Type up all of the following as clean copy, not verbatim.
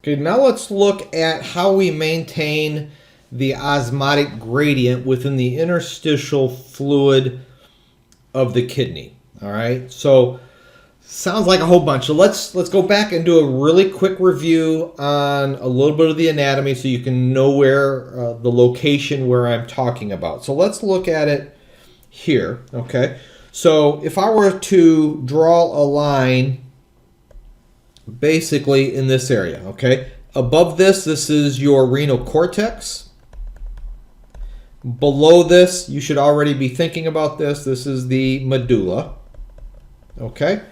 Okay, now let's look at how we maintain the osmotic gradient within the interstitial fluid of the kidney. All right, so sounds like a whole bunch. So let's go back and do a really quick review on a little bit of the anatomy so you can know where the location where I'm talking about. So let's look at it here. Okay, so if I were to draw a line basically in this area, okay? Above this is your renal cortex. Below this, you should already be thinking about this. This is the medulla, okay?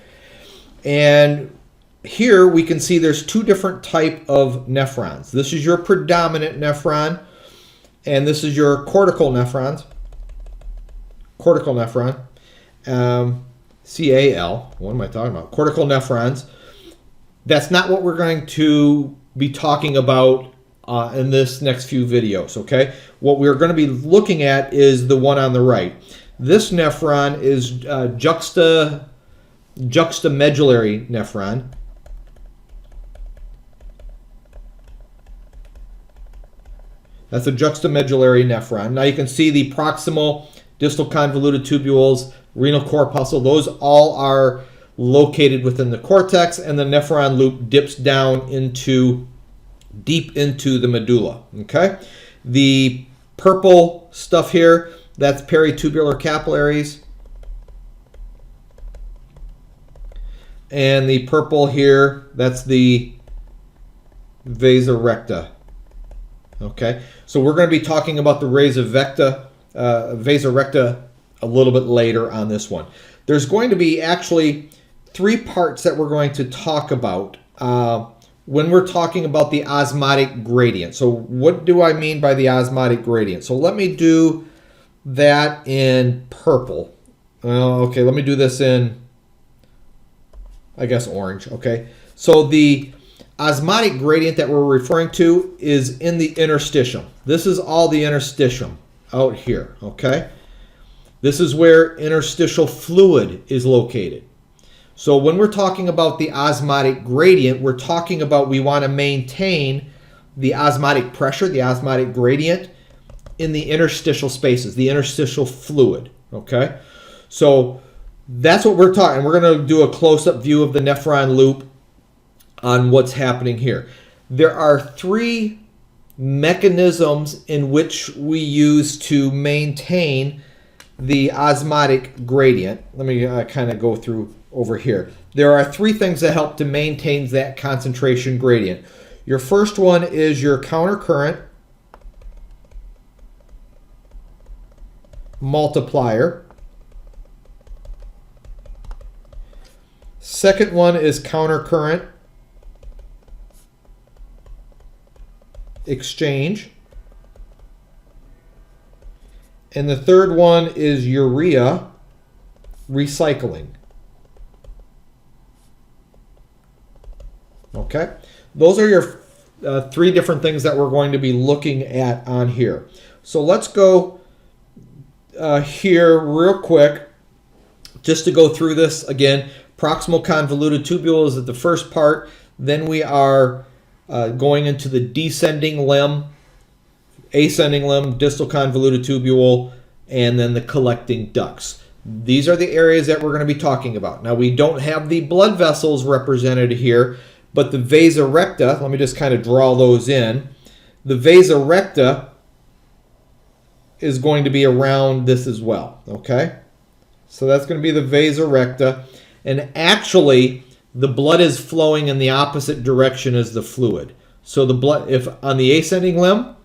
And here we can see there's two different type of nephrons. This is your predominant nephron, and this is your cortical nephrons. Cortical nephron, C-A-L. What am I talking about? Cortical nephrons. That's not what we're going to be talking about in this next few videos, okay? What we're going to be looking at is the one on the right. This nephron is juxtamedullary nephron. That's a juxtamedullary nephron. Now you can see the proximal, distal convoluted tubules, renal corpuscle. Those all are located within the cortex, and the nephron loop dips down deep into the medulla. Okay, the purple stuff here, that's peritubular capillaries, and the purple here, that's the vasa recta. Okay, so we're going to be talking about the vasa recta a little bit later on this one. There's going to be actually three parts that we're going to talk about when we're talking about the osmotic gradient. So what do I mean by the osmotic gradient? So let me do that in purple. Okay, let me do this in, I guess, orange. Okay, so the osmotic gradient that we're referring to is in the interstitium. This is all the interstitium out here, okay? This is where interstitial fluid is located. So when we're talking about the osmotic gradient, we're talking about we want to maintain the osmotic pressure, the osmotic gradient in the interstitial spaces, the interstitial fluid, okay? So that's what we're talking. We're going to do a close-up view of the nephron loop on what's happening here. There are three mechanisms in which we use to maintain the osmotic gradient. Let me kind of go through over here. There are three things that help to maintain that concentration gradient. Your first one is your countercurrent multiplier. Second one is countercurrent exchange. And the third one is urea recycling. Okay, those are your three different things that we're going to be looking at on here. So let's go here real quick just to go through this again. Proximal convoluted tubule is the first part. Then we are going into the descending limb, ascending limb, distal convoluted tubule, and then the collecting ducts. These are the areas that we're going to be talking about. Now we don't have the blood vessels represented here, but the vasa recta, let me just kind of draw those in. The vasa recta is going to be around this as well, okay? So that's going to be the vasa recta. And actually, the blood is flowing in the opposite direction as the fluid. So the blood, if on the ascending limb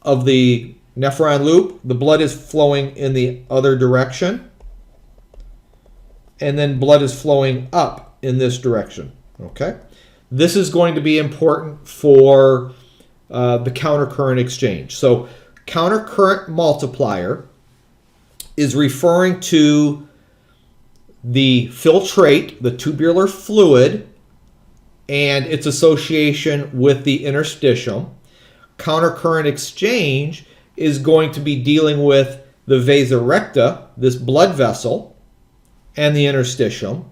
of the nephron loop, the blood is flowing in the other direction. And then blood is flowing up in this direction, okay? This is going to be important for the countercurrent exchange. So countercurrent multiplier is referring to the filtrate, the tubular fluid, and its association with the interstitium. Countercurrent exchange is going to be dealing with the vasa recta, this blood vessel, and the interstitium.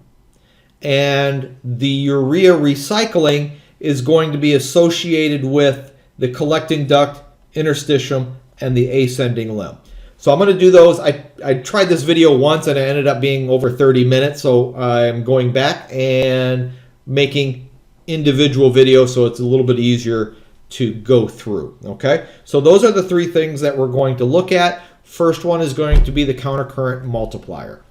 And the urea recycling is going to be associated with the collecting duct, interstitium, and the ascending limb. So I'm going to do those. I tried this video once and it ended up being over 30 minutes. So I'm going back and making individual videos so it's a little bit easier to go through. Okay, so those are the three things that we're going to look at. First one is going to be the countercurrent multiplier.